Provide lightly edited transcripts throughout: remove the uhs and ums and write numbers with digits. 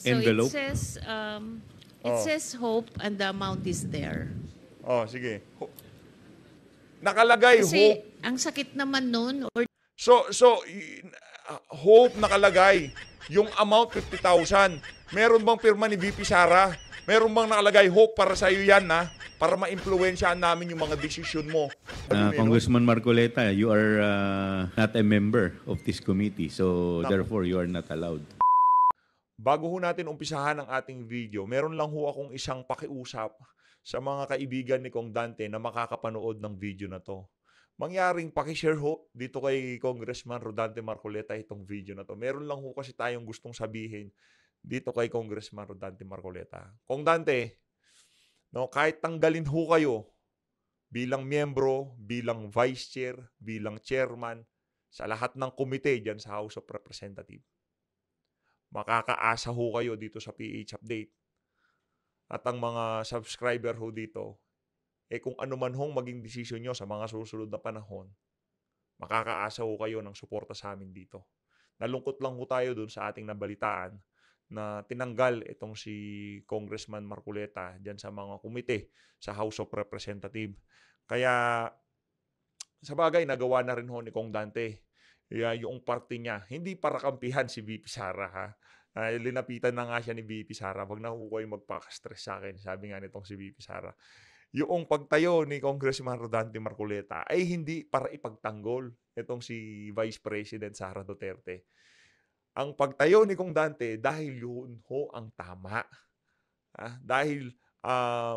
So envelope? it Oh, says hope and the amount is there. oh, sige. Nakalagay Kasi hope. ang sakit naman nun, or Hope nakalagay. Yung amount 50,000. Meron bang pirma ni VP Sara? Meron bang nakalagay hope para sa iyo yan, ha? Para ma-impluwensyahan namin yung mga desisyon mo. Congressman Marcoleta, you are not a member of this committee, so Nako. therefore you are not allowed. Bago ho natin umpisahan ang ating video, meron lang ho akong isang pakiusap sa mga kaibigan ni Kong Dante na makakapanood ng video na to. Mangyaring pakishare ho dito kay Congressman Rodante Marcoleta itong video na to. Meron lang ho kasi tayong gustong sabihin dito kay Congressman Rodante Marcoleta. Kong Dante, no, kahit tanggalin ho kayo bilang miyembro, bilang vice chair, bilang chairman, sa lahat ng komite dyan sa House of Representatives, makakaasa ho kayo dito sa PH Update. At ang mga subscriber ho dito, kung ano man hong maging desisyon nyo sa mga susunod na panahon, makakaasa ho kayo ng suporta sa amin dito. Nalungkot lang ho tayo dun sa ating nabalitaan na tinanggal itong si Congressman Marcoleta dyan sa mga komite sa House of Representatives. Kaya sa bagay, nagawa na rin ho ni Kong Dante yung parte niya. Hindi para kampihan si VP Sara, ha. Linapitan na nga siya ni VP Sara. Wag na ho kayo magpaka-stress sa akin, sabi nga nitong si VP Sara. Yung pagtayo ni Congressman Rodante Marcoleta ay hindi para ipagtanggol itong si Vice President Sara Duterte. Ang pagtayo ni Kong Dante dahil yun ho ang tama. Dahil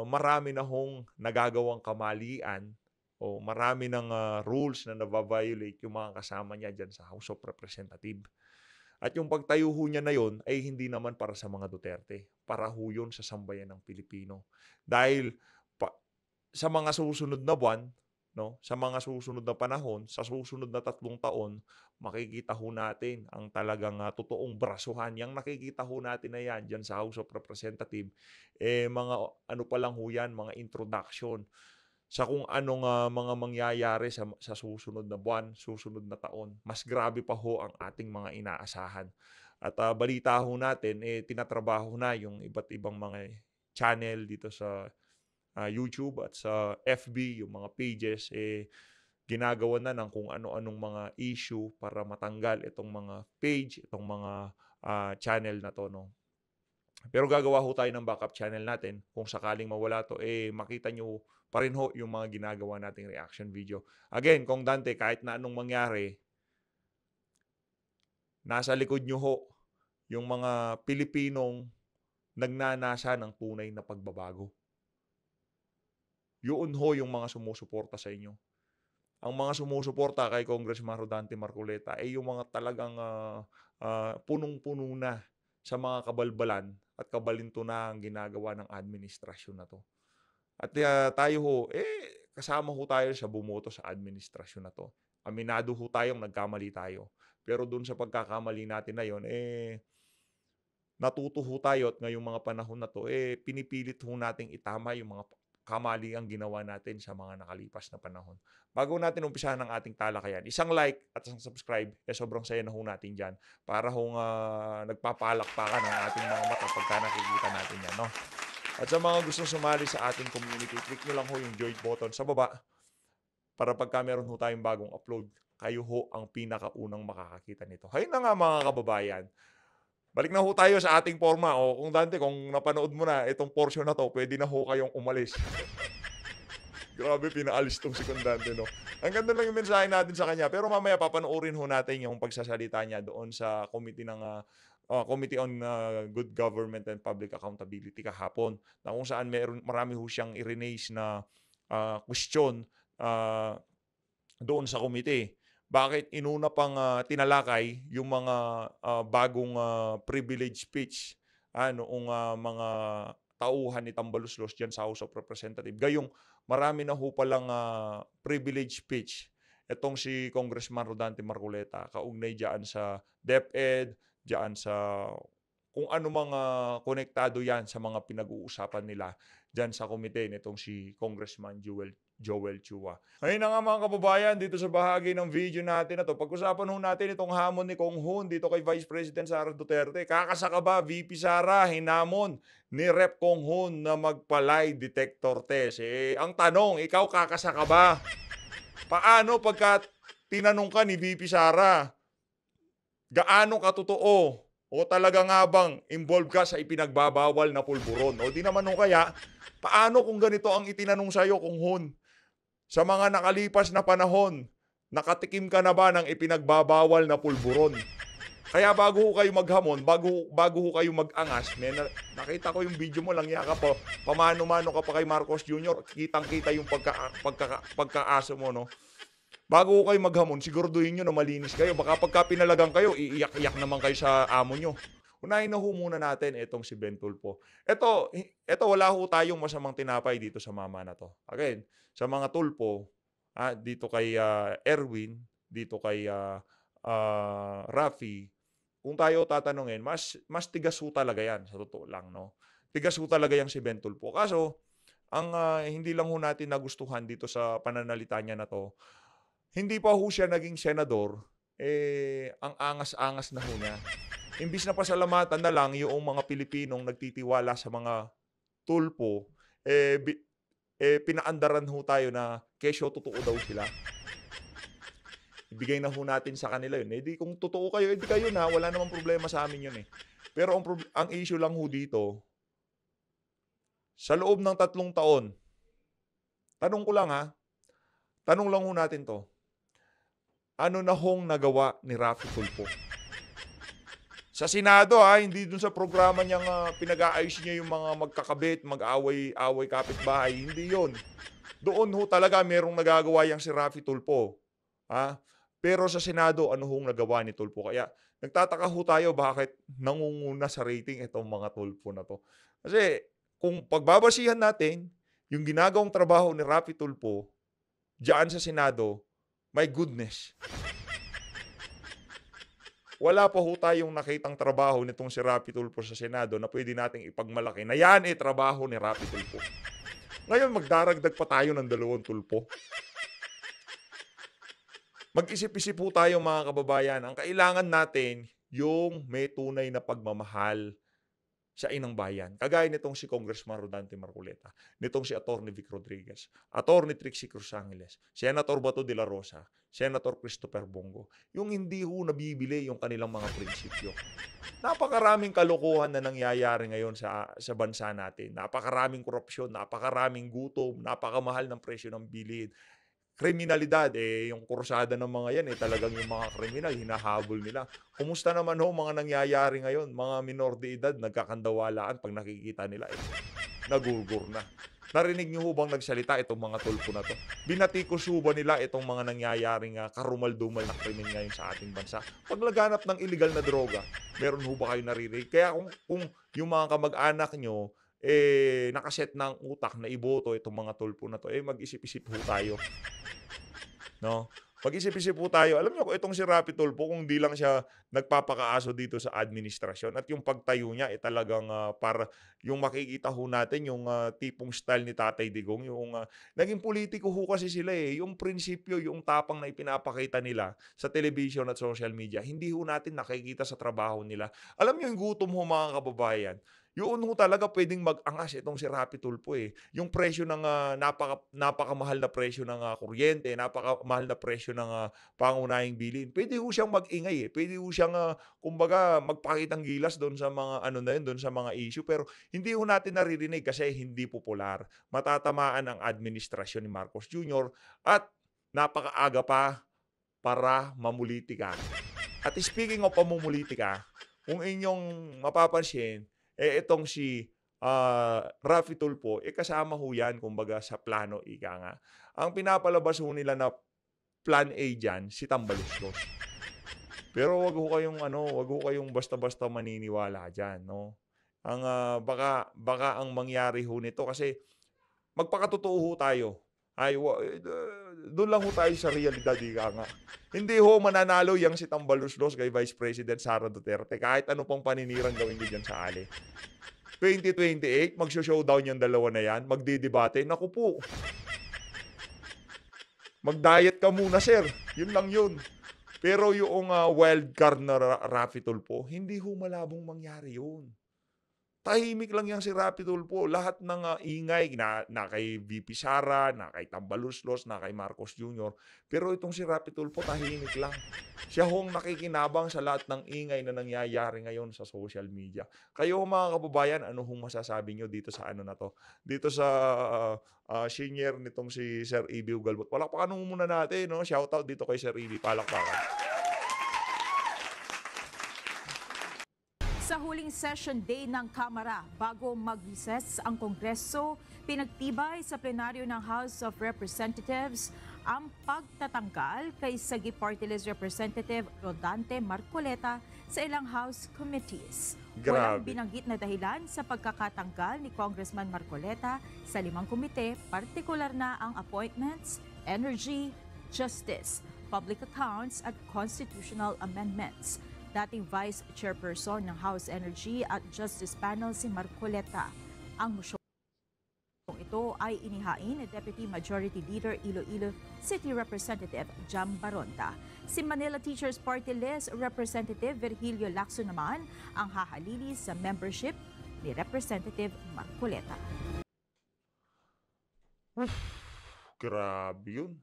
marami na hong nagagawang kamalian o marami ng rules na nababiolate yung mga kasama niya dyan sa House of Representatives. At yung pagtayo ho niya na yon ay hindi naman para sa mga Duterte. Para ho yun sa sambayan ng Pilipino. Dahil sa mga susunod na buwan, no, sa mga susunod na panahon, sa susunod na 3 taon, makikita ho natin ang talagang totoong brasuhan. Yang nakikita ho natin na yan dyan sa House of Representatives, mga ano pa lang ho yan, mga introduction sa kung anong mga mangyayari sa susunod na buwan, susunod na taon. Mas grabe pa ho ang ating mga inaasahan. At balita ho natin, tinatrabaho na yung iba't ibang mga channel dito sa YouTube at sa FB, yung mga pages, ginagawa na ng kung ano-anong mga issue para matanggal itong mga page, itong mga channel na to, no? Pero gagawa ho tayo ng backup channel natin. Kung sakaling mawala to, makita nyo pa rin ho yung mga ginagawa nating reaction video. Again, Kong Dante, kahit na anong mangyari, nasa likod nyo ho yung mga Pilipinong nagnanasa ng tunay na pagbabago. Yun ho yung mga sumusuporta sa inyo. Ang mga sumusuporta kay Congressman Rodante Marcoleta ay yung mga talagang punong-puno na sa mga kabalbalan at kabalintunan ang ginagawa ng administrasyon na to. At tayo ho, kasama ho tayo sa bumoto sa administrasyon na to. Aminado ho tayong nagkamali tayo. Pero dun sa pagkakamali natin na yon, natuto ho tayo at ngayong mga panahon na to, pinipilit ho nating itama yung mga kamali ang ginawa natin sa mga nakalipas na panahon. Bago natin umpisahan ang ating talakayan, isang like at isang subscribe, sobrang saya na ho natin dyan para hong nagpapalakpakan ang ating mga mata pagka nakikita natin yan, no? At sa mga gustong sumali sa ating community, click nyo lang ho yung join button sa baba para pagka meron ho tayong bagong upload, kayo ho ang pinakaunang makakakita nito. Hayun na nga mga kababayan. Balik na ho tayo sa ating forma. O kung Dante, kung napanood mo na itong portion na to, pwede na ho kayong umalis. Grabe, pinaalis tong si Dante, no? Ang ganda lang yung mensahe natin sa kanya. Pero mamaya papanoorin ho natin yung pagsasalita niya doon sa committee ng Committee on Good Government and Public Accountability kahapon. Na kung saan marami ho siyang i-raise na question doon sa committee. Bakit inuna pang tinalakay yung mga bagong privilege speech noong mga tauhan ni Tambaluslos dyan sa House of Representatives. Gayong marami na ho palang privilege speech itong si Congressman Rodante Marcoleta kaugnay dyan sa DepEd, dyan sa kung ano mga konektado yan sa mga pinag-uusapan nila dyan sa komite nitong si Congressman Joel Chua. Ngayon na nga mga kababayan, dito sa bahagi ng video natin na to, pag-usapan ho natin itong hamon ni Kong Hun dito kay Vice President Sara Duterte. Kakasaka ba, VP Sara, hinamon ni Rep Kong Hun na magpa-lie detector test? Ang tanong, ikaw kakasaka ba? Paano pagka tinanong ka ni VP Sara, gaano ka totoo? O talaga nga bang involved ka sa ipinagbabawal na pulburon? O di naman nung kaya, paano kung ganito ang itinanong sa'yo, Kong Hun? Sa mga nakalipas na panahon, nakatikim ka na ba ng ipinagbabawal na pulburon? Kaya bago ho kayo maghamon, bago ho kayo mag-angas, nakita ko yung video mo lang yaka po, pamano-mano ka pa kay Marcos Jr., kitang-kita yung pagkaaso mo, no? Bago kayo maghamon, siguraduhin nyo na malinis kayo. Baka pagka pinalagang kayo, iiyak-iyak naman kayo sa amo nyo. Unahin na ho muna natin itong si Ben Tulfo. Ito wala ho tayong masamang tinapay dito sa mama na to. Again, sa mga Tulfo, dito kay Erwin, dito kay Rafi, kung tayo tatanungin, mas tigas ho talaga yan, sa totoo lang, no? Tigas ho talaga yung si Ben Tulfo. Kaso, ang hindi lang ho natin nagustuhan dito sa pananalita niya na to, hindi pa ho siya naging senador, ang angas-angas na ho niya. Imbis na pasalamatan na lang yung mga Pilipinong nagtitiwala sa mga Tulfo, pinaandaran ho tayo na kesyo totoo daw sila. Ibigay na ho natin sa kanila yun. Di kung totoo kayo, di kayo na, wala namang problema sa amin yun eh. Pero ang issue lang ho dito, sa loob ng 3 taon, tanong ko lang tanong lang ho natin to, ano na hong nagawa ni Rafi Tulfo? Sa Senado hindi dun sa programa niyang pinag-aayos niya yung mga magkakabit, mag-away kapitbahay, hindi yon. Doon ho talaga merong nagagawa yang si Rafi Tulfo. Pero sa Senado, ano hong nagawa ni Tulfo? Kaya nagtataka ho tayo bakit nangunguna sa rating itong mga Tulfo na to. Kasi kung pagbabasihan natin, yung ginagawang trabaho ni Rafi Tulfo diyan sa Senado, my goodness. Wala pa ho tayong nakitang trabaho nitong si Rafi Tulfo sa Senado na pwede nating ipagmalaki na yan trabaho ni Rafi Tulfo. Ngayon, magdaragdag pa tayo ng 2 Tulfo. Mag-isip-isip po tayo mga kababayan. Ang kailangan natin, yung may tunay na pagmamahal sa inang bayan. Kagaya nitong si Congressman Rodante Marcoleta, nitong si Atty. Vic Rodriguez, Atty. Trixie Cruz Angeles, Senator Bato de la Rosa, Senator Christopher Bongo, yung hindi ho nabibili yung kanilang mga prinsipyo. Napakaraming kalokohan na nangyayari ngayon sa bansa natin. Napakaraming korupsyon, napakaraming gutom, napakamahal ng presyo ng bilhin. Kriminalidad, yung kursada ng mga yan, talagang yung mga kriminal, hinahabol nila. Kumusta naman ho mga nangyayari ngayon? Mga minor de edad, nagkakandawalaan pag nakikita nila, nagugur na. Narinig niyo ho bang nagsalita itong mga Tulfo na to? Binatikos ho ba nila itong mga nangyayaring karumal-dumal na krimen ngayon sa ating bansa? Pag laganap ng illegal na droga, meron ho ba kayo naririnig? Kaya kung yung mga kamag-anak nyo, nakaset ng utak na iboto itong mga Tulfo na to, mag-isip-isip ho tayo. No? Mag-isip-isip po tayo. Alam niyo, itong si Rafi Tulfo, kung di lang siya nagpapakaaso dito sa administrasyon at yung pagtayo niya, talagang para yung makikita ho natin, yung tipong style ni Tatay Digong, yung naging politiko ho kasi sila yung prinsipyo, yung tapang na ipinapakita nila sa television at social media, hindi ho natin nakikita sa trabaho nila. Alam niyo, yung gutom ho mga kababayan, yun ho talaga pwedeng mag-angas itong si Rafi Tulfo Yung presyo ng napakamahal na presyo ng kuryente, napakamahal na presyo ng pangunahing bilhin. Pwede ho siyang mag-ingay Pwede ho siyang kumbaga magpakitang gilas doon sa mga doon sa mga issue, pero hindi ho natin naririnig kasi hindi popular. Matatamaan ang administrasyon ni Marcos Jr. at napakaaga pa para mamulitika. At speaking of pamumulitika, kung inyong mapapansin, itong si Rafi Tulfo, kasama ho yan, kumbaga, sa plano, ika nga. Ang pinapalabas ho nila na plan A dyan, si Tambaluslos. Pero wag ho kayong basta-basta maniniwala dyan, no? Ang baka ang mangyari ho nito kasi magpakatotoo ho tayo. Doon lang ho tayo sa realidad, ika nga. Hindi ho mananalo yang si Tambaluslos kay Vice President Sara Duterte kahit ano pang paninirang gawin niyo dyan sa ali. 2028, magsho-showdown yung dalawa na yan, magdidebate, naku po. Mag-diet ka muna, sir. Yun lang yun. Pero yung wild card na Raffy Tulfo, hindi ho malabong mangyari yun. Tahimik lang yan si Raffy Tulfo. Lahat ng ingay na kay VP Sara, na kay Tambaluslos, na kay Marcos Jr. Pero itong si Raffy Tulfo, tahimik lang. Siya hong nakikinabang sa lahat ng ingay na nangyayari ngayon sa social media. Kayo mga kababayan, ano hong masasabi nyo dito sa ano na to? Dito sa senior nitong si Sir Ibi Ugalbot. Palakpakan muna natin, no? Shoutout dito kay Sir Ibi. Palakpakan. Sa huling session day ng Kamara bago mag-recess ang Kongreso, pinagtibay sa plenaryo ng House of Representatives ang pagtatanggal kay Sagi Party List Representative Rodante Marcoleta sa ilang House committees. Walang binanggit na dahilan sa pagkakatanggal ni Congressman Marcoleta sa 5 komite, partikular na ang Appointments, Energy, Justice, Public Accounts at Constitutional Amendments. Dating Vice Chairperson ng House Energy at Justice Panel si Marcoleta. Ang mosyong ito ay inihain ni Deputy Majority Leader Iloilo City Representative Jam Baronta. Si Manila Teachers Party List Representative Virgilio Lacson naman ang hahalili sa membership ni Representative Marcoleta. Grabe yun.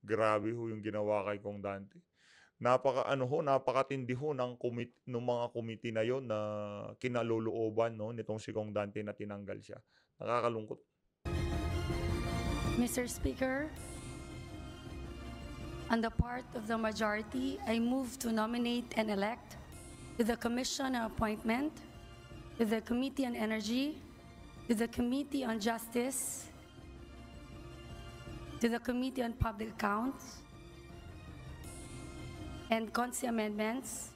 Grabe ho yung ginawa kay Kong Dante. Napakatindi ho ng mga committee na yon na kinalulooban, no, nitong si Kong Dante na tinanggal siya. Nakakalungkot. Mr. Speaker, on the part of the majority, I move to nominate and elect to the Commission on Appointment, to the Committee on Energy, to the Committee on Justice, to the Committee on Public Accounts, and Consi Amendments,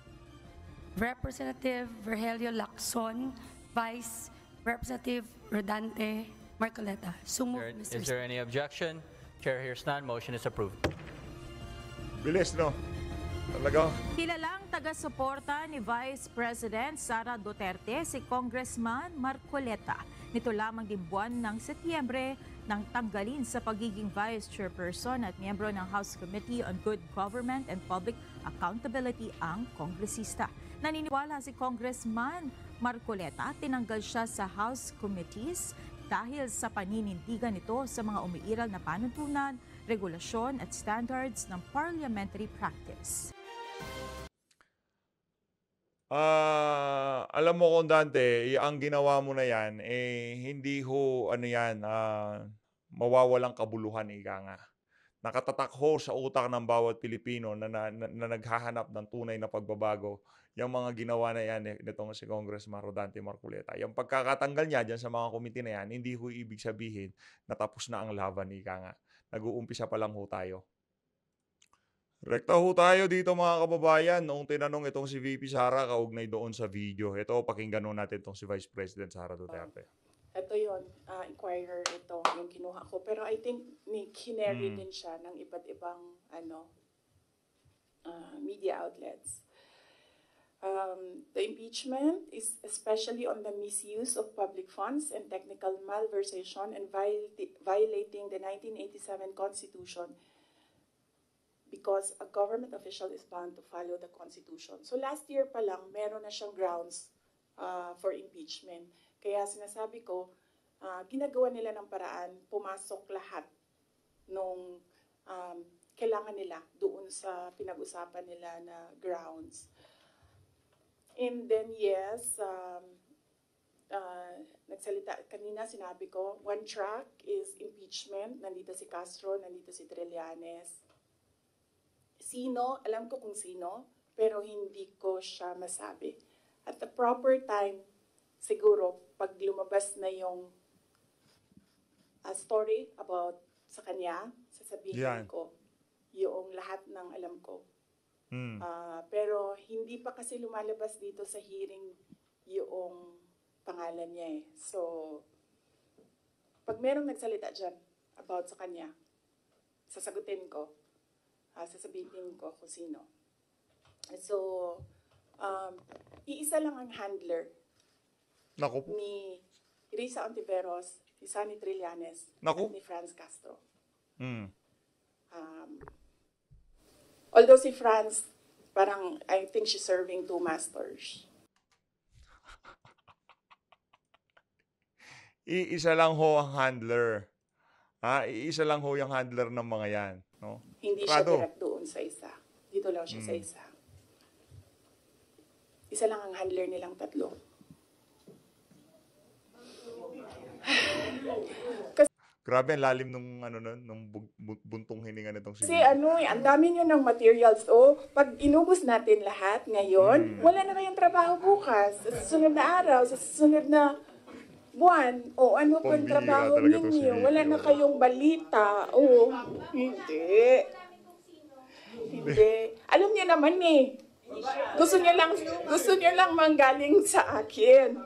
Representative Virgilio Lacson, Vice Representative Rodante Marcoleta. So moved, Mr. Is there any objection? Chair hears none. Motion is approved. Bilis, no? Talaga. Kilalang taga-suporta ni Vice President Sara Duterte si Congressman Marcoleta. Nito lamang din buwan ng Setyembre nang tanggalin sa pagiging Vice Chairperson at miyembro ng House Committee on Good Government and Public Accountability ang kongresista. Naniniwala si Congressman Marcoleta tinanggal siya sa House Committees dahil sa paninindigan nito sa mga umiiral na panuntunan, regulasyon at standards ng parliamentary practice. Alam mo, Kong Dante, ang ginawa mo na yan, hindi ho, mawawalang kabuluhan, ika nga. Nakatatak ho sa utak ng bawat Pilipino na naghahanap ng tunay na pagbabago, yung mga ginawa na yan nitong si Congressman Rodante Marcoleta. Yung pagkakatanggal niya dyan sa mga komite na yan, hindi ho ibig sabihin na tapos na ang laban, ika nga. Nag-uumpisa pa lang ho tayo. Rekta ho tayo dito mga kababayan noong tinanong itong si VP Sara kaugnay doon sa video. Ito, pakinggan natin itong si Vice President Sara Duterte. Ito yun, Inquirer ito, yung kinuha ko. Pero I think kinary din siya ng iba't ibang media outlets. The impeachment is especially on the misuse of public funds and technical malversation and violating the 1987 Constitution because a government official is bound to follow the Constitution. So last year pa lang, meron na siyang grounds for impeachment. Kaya sinasabi ko, ginagawa nila ng paraan, pumasok lahat nung kailangan nila doon sa pinag-usapan nila na grounds. And then yes, nagsalita, kanina sinabi ko, one track is impeachment. Nandito si Castro, nandito si Trillanes. Sino, alam ko kung sino, pero hindi ko siya masabi. At the proper time, siguro, pag lumabas na yung story about sa kanya, sasabihin ko yung lahat ng alam ko. Pero hindi pa kasi lumalabas dito sa hearing yung pangalan niya eh. So, pag merong nagsalita dyan about sa kanya, sasagutin ko. Sasabihin ko kung sino. So, iisa lang ang handler Naku po. ni Risa Ontiveros, ni Sunny Trillanes, Naku. at ni Franz Castro. Mm. Although si Franz, parang I think she's serving two masters. Iisa lang ho ang handler. Iisa lang ho yung handler ng mga yan. No? Hindi siya Prado. direct doon sa isa. Dito lang siya sa isa. Isa lang ang handler nilang tatlo. Grabe ang lalim nung buntong hininga nitong si Kasi ang dami nyo ng materials. Pag inubos natin lahat ngayon, wala na kayong trabaho bukas. Sa susunod na araw, sa susunod na buwan, ano po yung Pambihira trabaho talaga to si ninyo? Wala na kayong balita. Hindi. Hindi. Alam niyo naman Gusto niyo lang manggaling sa akin.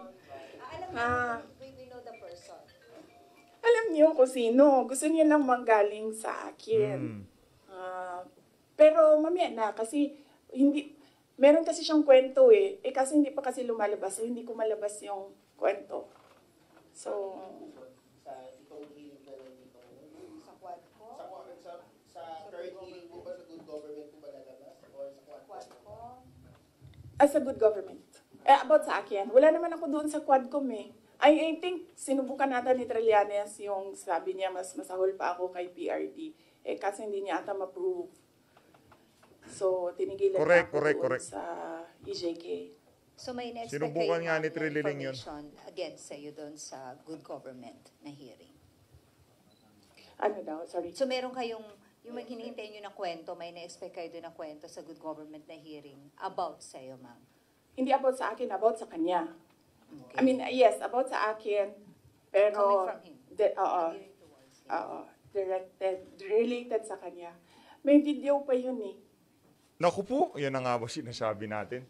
Alam niyo kung sino. Gusto niyo lang manggaling sa akin. Pero mamaya na kasi meron kasi siyang kwento kasi hindi pa kasi lumalabas. So hindi ko malabas yung kwento. So, sa good government. About sa akin, wala naman ako doon sa Quadcom I think sinubukan natin ni Trillanes yung sabi niya mas masahol pa ako kay PRD. Kasi hindi niya ata ma-prove. So, tinigilan niya ako doon sa EJK. So may in-expect Sinubukan kayo nga ni ng Trililing yun. information against sa'yo doon sa good government na hearing. Ano daw? Sorry. So meron kayong, yung hinihintay nyo ng kwento, may na-expect kayo doon ng kwento sa good government na hearing about sa'yo, ma'am? Hindi about sa akin, about sa kanya. Okay. I mean, yes, about sa akin. Pero, Coming from him. Gearing towards him. related sa kanya. May video pa yun Naku po, yan na nga ba sinasabi natin.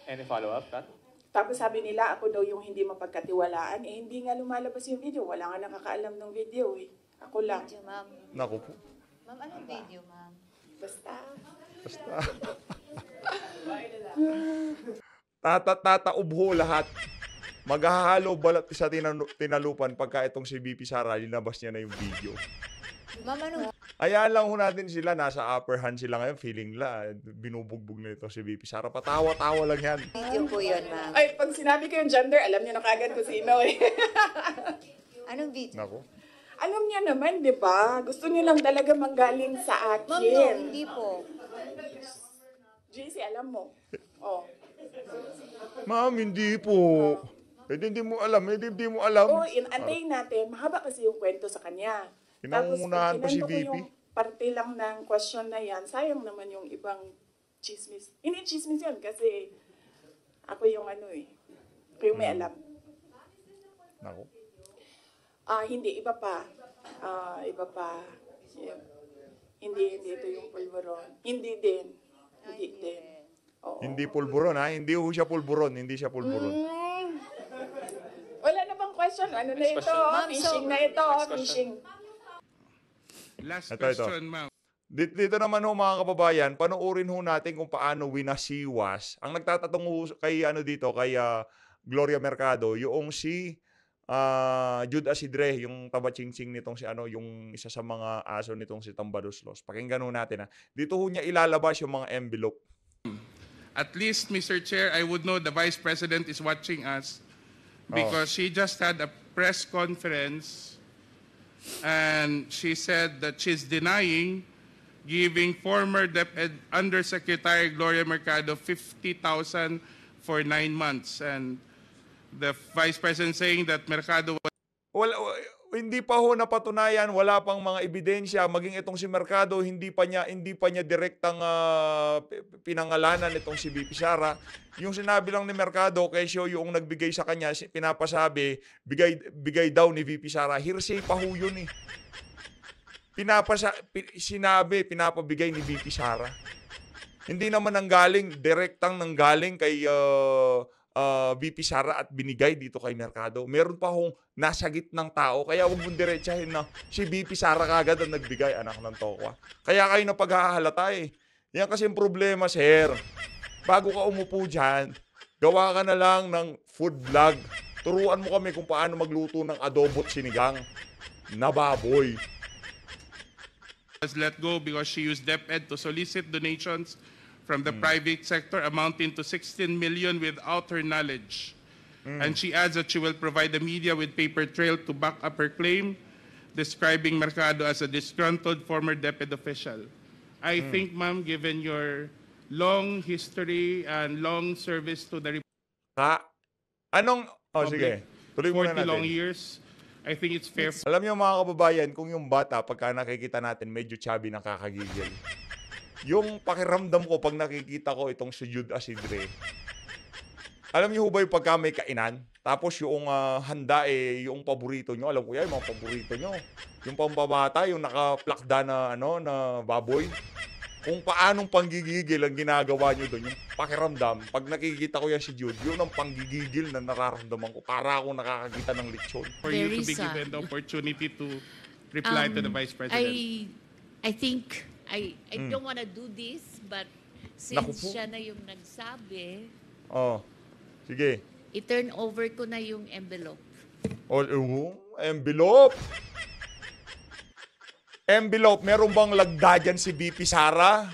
Any follow-up, Kat? Tapos sabi nila, ako daw yung hindi mapagkatiwalaan. Hindi nga lumalabas yung video. Wala nga nakakaalam ng video Ako lang. Video, ma'am. Naku po. Ma'am, anong video, ma'am? Basta. Tataob ho lahat. Maghahalo balat sa tinalupan pagka itong si BP Sara, linabas niya na yung video. Ma'am, anong Ayaan lang ho natin sila, nasa upper hand sila ngayon, feeling binubugbog na ito si BP Sara. Patawa-tawa lang yan. video po yun, ma'am? Ay, pag sinabi ko yung gender, alam niyo na kagad kung sino Anong video? Naku. Alam niyo naman, di ba? Gusto niyo lang talaga manggaling sa Ma'am, no, akin. hindi po. JC, alam mo. Ma'am, hindi po. Hindi mo alam. Antayin natin. Mahaba kasi yung kwento sa kanya. Pinangungunahan pa si Tapos, VP. ko yung parte lang ng question na yan, sayang naman yung ibang chismis. Hindi chismis yun kasi ako yung ako yung may alam. Naku. Hindi, iba pa. Yeah. Hindi ito yung pulburon. Hindi din. Oo. Hindi pulburon, ha? Hindi ho siya pulburon. Hindi siya pulburon. Wala na bang question? Ano na ito? Ma'am, Fishing so- na ito. Fishing. Last Ito. question, ma'am. Dito naman ho mga kababayan, panoorin ho natin kung paano winasiwas. Ang nagtatatong ho kay kay Gloria Mercado, yung si Jude Asidre, yung tabachingsing nitong yung isa sa mga aso nitong si Tambaloslos. Pakinggan ho natin Dito ho niya ilalabas yung mga envelope. At least, Mr. Chair, I would know the Vice President is watching us because she just had a press conference and she said that she's denying giving former DepEd Undersecretary Gloria Mercado 50,000 for 9 months. And the Vice President saying that Mercado was Hindi pa ho napatunayan, wala pang mga ebidensya, maging itong si Mercado hindi pa niya direktang pinangalanan itong si BP Sara. Yung sinabi lang ni Mercado kay siya yung nagbigay sa kanya, pinapasabi, bigay daw ni VP Sara. Hearsay pa ho yun pinapabigay ni VP Sara. Hindi naman direktang nanggaling kay VP Sara at binigay dito kay Mercado. Meron pa akong nasa gitnang tao. Kaya huwag mong diretsahin na si VP Sara kagad ang nagbigay, anak ng tokwa. Kaya kayo na paghahalata eh. Yan kasi yung problema, sir. Bago ka umupo dyan, gawa ka na lang ng food vlog. Turuan mo kami kung paano magluto ng adobo at sinigang na baboy. Was let go because she used DepEd to solicit donations from the private sector amounting to 16 million without her knowledge. And she adds that she will provide the media with paper trail to back up her claim, describing Mercado as a disgruntled former DepEd official. I think, ma'am, given your long history and long service to the Anong... sige. Tuloy muna 40 long natin. years, I think it's fair. Alam niyo mga kababayan, kung yung bata, pagka nakikita natin, medyo chubby ng kakagigil. Yung pakiramdam ko pag nakikita ko itong si Jude Asidre, alam niyo ba yung pagka may kainan, tapos yung handa yung paborito nyo, alam ko yan, yung mga paborito nyo. Yung pampabata, yung naka-plakda na, na baboy. Kung paanong panggigigil ang ginagawa nyo doon, yung pakiramdam, pag nakikita ko yan si Jude, yun ang panggigigil na nararamdaman ko. Para akong nakakakita ng lechon. For you to Very be sad. given the opportunity to reply to the Vice President. I think I don't want to do this, but Naku since po. siya na yung nagsabi, Sige. i-turn over ko na yung envelope. Envelope. Envelope, meron bang lagda dyan si VP Sara?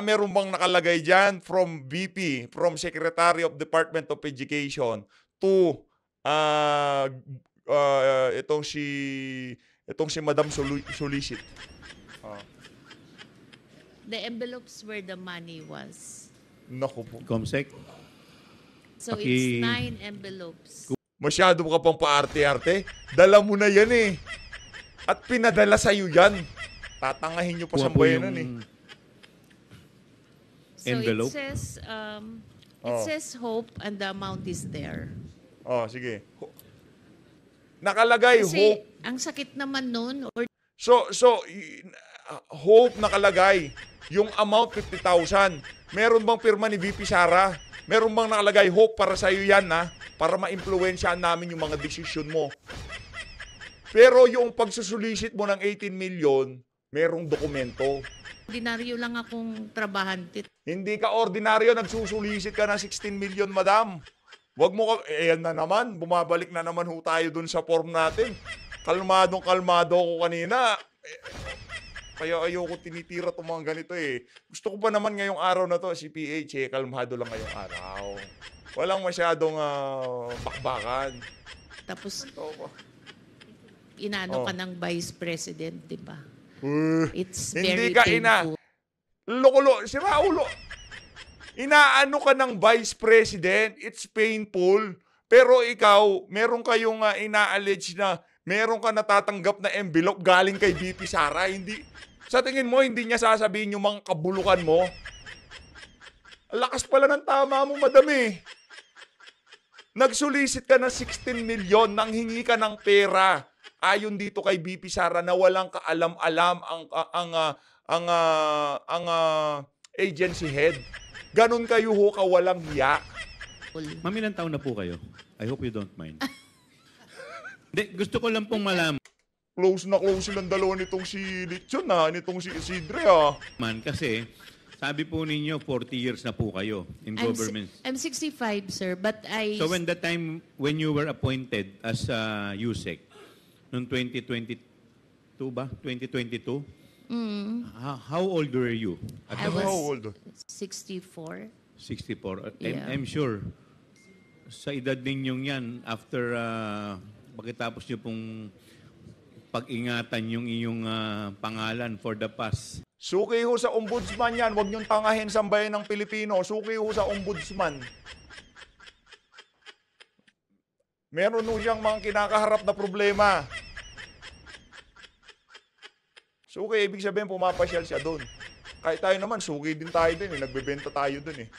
Meron bang nakalagay dyan from VP, from Secretary of Department of Education to itong si Madam Solicit. The envelopes where the money was. Naku po. Comsec, So Paki- it's 9 envelopes. Masyado ka pang paarte-arte. Dala mo na yan eh. At pinadala sa'yo yan. Tatangahin nyo pa kuha sa po bayanan eh. So Envelope? it says hope and the amount is there. Sige. Nakalagay Kasi hope. ang sakit naman nun, or So hope nakalagay. Yung amount 50,000. Meron bang pirma ni VP Sara? Meron bang nakalagay hope para sa'yo yan para ma-impluwensyahan namin yung mga desisyon mo. Pero yung pagsusulisit mo ng 18 million, merong dokumento. ordinaryo lang akong trabahante. Hindi ka ordinaryo, nagsusulisit ka ng 16 million, madam. Wag mo ka, yan na naman, bumabalik na naman ho tayo dun sa form natin. Kalmado ako kanina. Kaya ayoko tinitira itong mga ganito eh. Gusto ko pa naman ngayong araw na to, si PH kalmado lang ngayong araw. Walang masyadong bakbakan. Tapos, inano ka ng Vice President, di ba? It's Hindi very ka painful. Loko, si Raulo. Inaano ka ng Vice President, it's painful. Pero ikaw, meron kayong ina-allege na meron ka natatanggap na envelope galing kay VP Sara. Hindi, sa tingin mo, hindi niya sasabihin yung mga kabulukan mo? Lakas pala ng tama mo, madam eh. Nagsulisit ka ng 16 million, nang hingi ka ng pera. Ayon dito kay VP Sara na walang kaalam-alam ang agency head. Ganon kayo ho kawalang hiya. Ma'am, ilang taon na po kayo? I hope you don't mind. Hindi, gusto ko lang pong malaman Close na close silang dalawa nitong si Lichon nitong si Isidre kasi sabi po ninyo 40 years na po kayo in government. I'm 65, sir, but So when you were appointed as USEC noong 2022 ba? 2022? How old were you? I was How old? 64. 64. Yeah. I'm sure sa edad ninyong yan, after pagkatapos nyo pong pag-ingatan yung iyong pangalan for the past. Suki ho sa ombudsman yan. Huwag niyong tangahin sa bayan ng Pilipino. Suki ho sa ombudsman. Meron ho siyang mga kinakaharap na problema. Suki, ibig sabihin pumapasyal siya doon. Kahit tayo naman, suki din tayo doon. Nagbebenta tayo doon eh.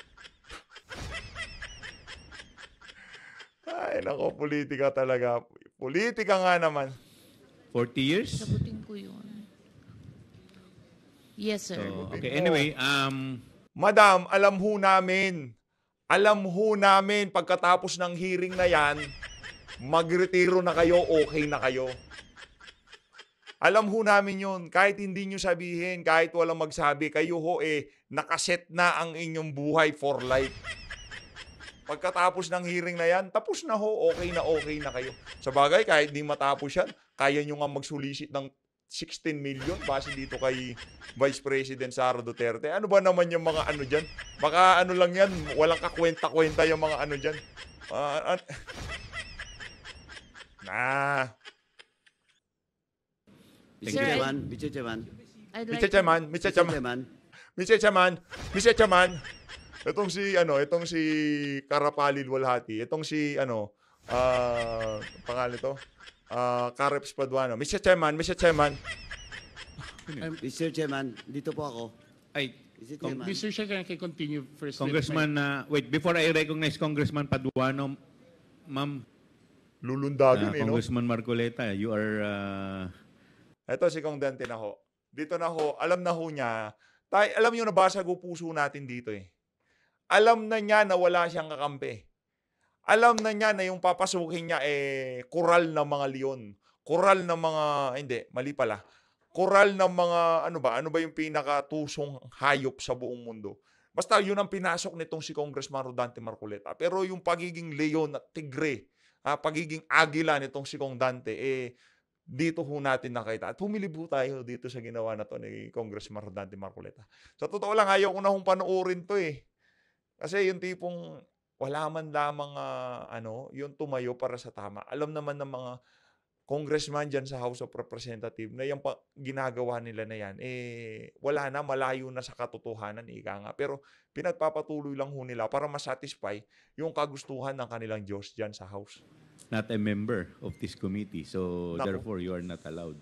Ay, nako, politika talaga. Politika nga naman. 40 years? Sabutin ko yun. Yes, sir. So, okay, anyway, Madam, alam ho namin Alam ho namin, pagkatapos ng hearing na yan, magretiro na kayo, okay na kayo. Alam ho namin yun. Kahit hindi nyo sabihin, kahit walang magsabi, kayo ho nakaset na ang inyong buhay for life. Pagkatapos ng hearing na yan, tapos na ho, okay na kayo. Sa bagay, kahit di matapos yan, kaya nyo nga magsulisit ng 16 million base dito kay Vice President Sara Duterte. Ano ba naman yung mga ano dyan? Baka ano lang yan, walang kakwenta-kwenta yung mga ano dyan. Sir, Mr. Chairman, I'd like Mr. Chairman, Mr. Chairman, Mr. Chairman, Mr. Chairman, itong si Karapalil Walhati, itong si pangalan ito, Kareps Paduano. Mr. Chairman, Mr. Chairman, dito po ako. Ay, Mr. Chairman. Mr. Chair, can I continue first? Congressman, wait, before I recognize Congressman Paduano, ma'am, lulundagin Congressman Marcoleta, you are... Ito si Kong Dante na ho. Dito na ho, alam na ho niya. Alam niyo, nabasag ho puso natin dito Alam na niya na wala siyang kakampi. Alam na niya na yung papasukin niya kural ng mga leon. Kural ng mga, hindi, mali pala. Kural ng mga, ano ba yung pinakatusong hayop sa buong mundo. Basta yun ang pinasok nitong si Congressman Rodante Marcoleta. Pero yung pagiging leon at tigre, pagiging agila nitong si Kong Dante, dito ho natin nakita. At humilib ho tayo dito sa ginawa na to ni Congressman Rodante Marcoleta. Sa totoo lang, ayaw ko na hong panoorin to Kasi yung tipong wala man lamang yung tumayo para sa tama. Alam naman ng mga congressman dyan sa House of Representatives na yung ginagawa nila na yan, wala na, malayo na sa katotohanan, ika nga. Pero pinagpapatuloy lang ho nila para masatisfy yung kagustuhan ng kanilang Diyos dyan sa House. not a member of this committee, so therefore you are not allowed.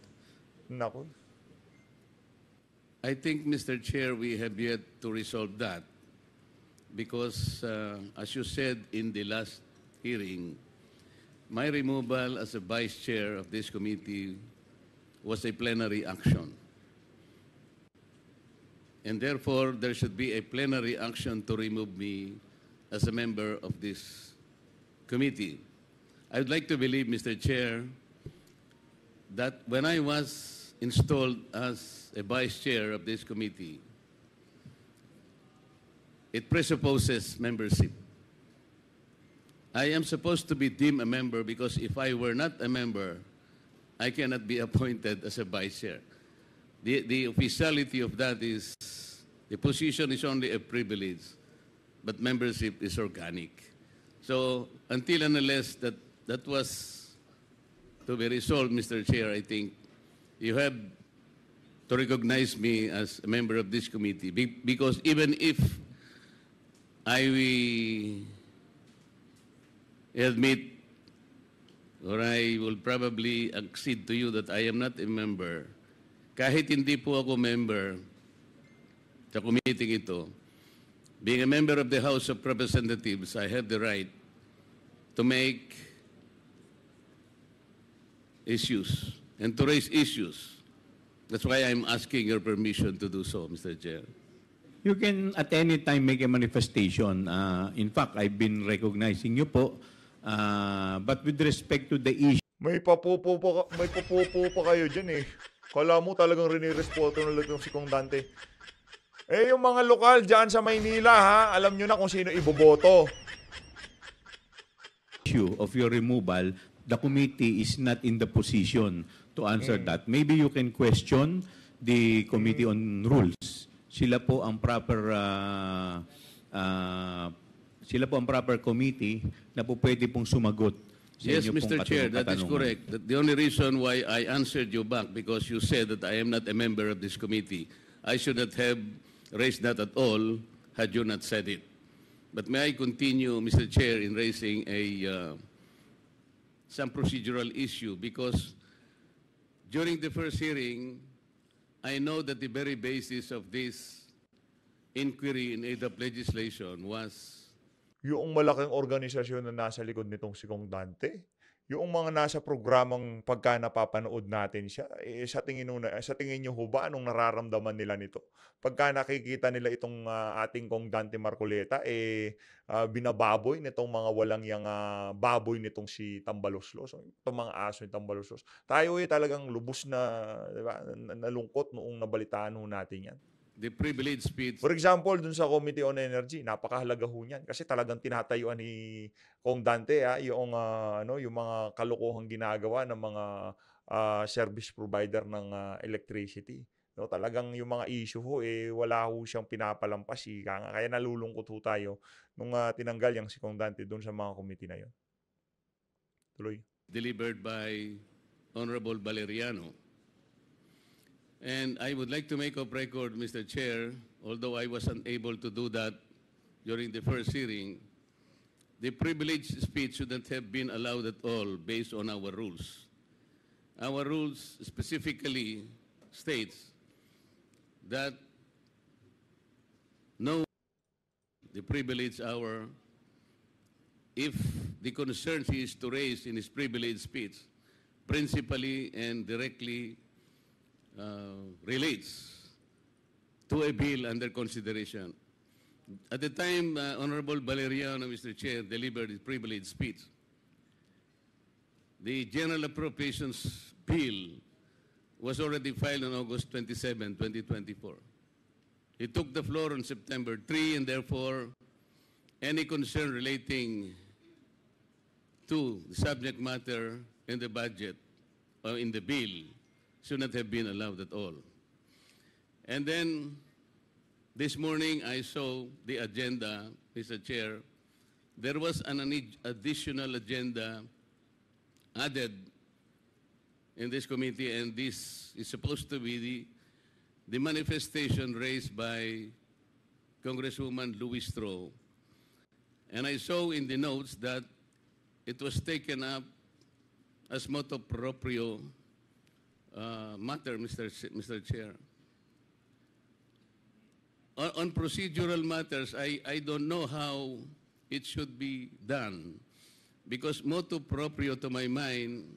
Naku. I think, Mr. Chair, we have yet to resolve that because, as you said in the last hearing, my removal as a vice chair of this committee was a plenary action. And therefore, there should be a plenary action to remove me as a member of this committee. I would like to believe, Mr. Chair, that when I was installed as a vice chair of this committee, it presupposes membership. I am supposed to be deemed a member because if I were not a member, I cannot be appointed as a vice chair. The officiality of that is the position is only a privilege, but membership is organic. So until and unless that was to be resolved, Mr. Chair, I think you have to recognize me as a member of this committee because even if I admit or I will probably accede to you that I am not a member, kahit hindi po ako member sa committee ito, being a member of the House of Representatives, I have the right to make issues and to raise issues. That's why I'm asking your permission to do so, Mr. Chair. You can at any time make a manifestation. In fact, I've been recognizing you po. But with respect to the issue, May papupo pa kayo dyan Kala mo talagang rinirespoto na lang si Kong Dante. Yung mga lokal dyan sa Maynila, alam nyo na kung sino iboboto. of your removal, the committee is not in the position to answer that. Maybe you can question the Committee on Rules. Sila po ang proper committee na po pwede pong sumagot sa Yes, inyo pong Mr. Chair, that is katanungan. correct. The only reason why I answered you back because you said that I am not a member of this committee. I should not have raised that at all had you not said it. But may I continue, Mr. Chair, in raising some procedural issue because during the first hearing, I know that the very basis of this inquiry in aid of legislation was Yung malaking organisasyon na nasa likod nitong si Kong Dante, yung mga nasa programang pagka napapanood natin siya, sa tingin niyo ho ba anong nararamdaman nila nito? Pagka nakikita nila itong ating Kong Dante Marcoleta, binababoy nitong mga walang yang baboy nitong si Tambaloslos, itong mga aso ni Tambaloslos. Tayo talagang lubos na, di ba, nalungkot noong nabalitaan ho natin yan. The privilege speech. For example, dun sa Committee on Energy, napakahalaga ho niyan kasi talagang tinatayuan ni Kong Dante yung yung mga kalokohang ginagawa ng mga service provider ng electricity. No, talagang yung mga issue ho wala ho siyang pinapalampas, kaya nalulungkot ho tayo nung tinanggal yang si Kong Dante doon sa mga committee na yon. Tuloy. Delivered by Honorable Valeriano. And I would like to make of record, Mr. Chair, although I was unable to do that during the first hearing, the privileged speech shouldn't have been allowed at all based on our rules. Our rules specifically states that no the privileged hour if the concerns he is to raise in his privileged speech principally and directly relates to a bill under consideration. At the time, Honorable Valeriano, Mr. Chair, delivered his privileged speech, the General Appropriations Bill was already filed on August 27, 2024. He took the floor on September 3, and therefore, any concern relating to the subject matter in the budget or in the bill should not have been allowed at all. And then, this morning, I saw the agenda, Mr. Chair. There was an additional agenda added in this committee, and this is supposed to be the manifestation raised by Congresswoman Louis Stroh. And I saw in the notes that it was taken up as motu proprio matter, Mr. Chair. On procedural matters, I don't know how it should be done because motu proprio, to my mind,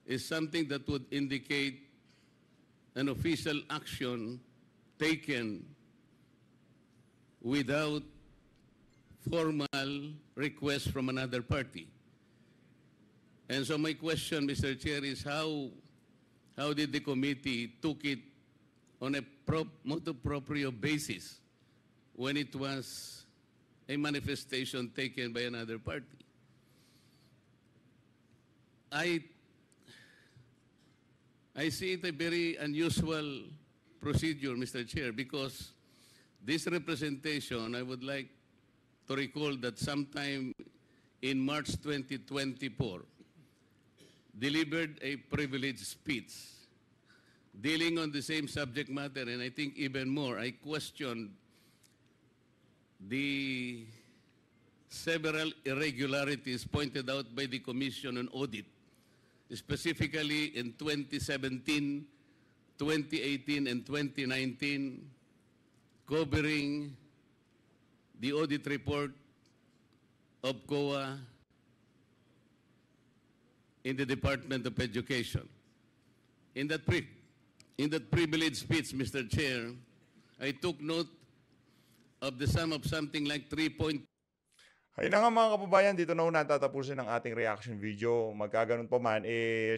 is something that would indicate an official action taken without formal request from another party. And so my question, Mr. Chair, is how did the committee took it on a motu proprio basis when it was a manifestation taken by another party? I see it a very unusual procedure, Mr. Chair, because this representation, I would like to recall that sometime in March 2024, delivered a privileged speech dealing on the same subject matter, and I think even more, I questioned the several irregularities pointed out by the Commission on Audit, specifically in 2017, 2018, and 2019, covering the audit report of COA in the Department of Education. In that privileged speech, Mr. Chair, I took note of the sum of something like 3. Ayun na nga mga kababayan, dito na ho natatapusin ang ating reaction video. Magkaganon pa man,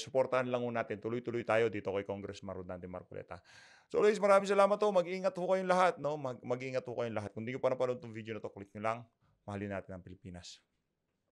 supportahan lang ho natin. Tuloy-tuloy tayo dito kay Congressman Rodante Marcoleta. So guys, maraming salamat ho. Mag-iingat ho kayong lahat. No? Mag-iingat ho kayong lahat. Kung di ko pa napanood itong video na to, click nyo lang. Mahalin natin ang Pilipinas.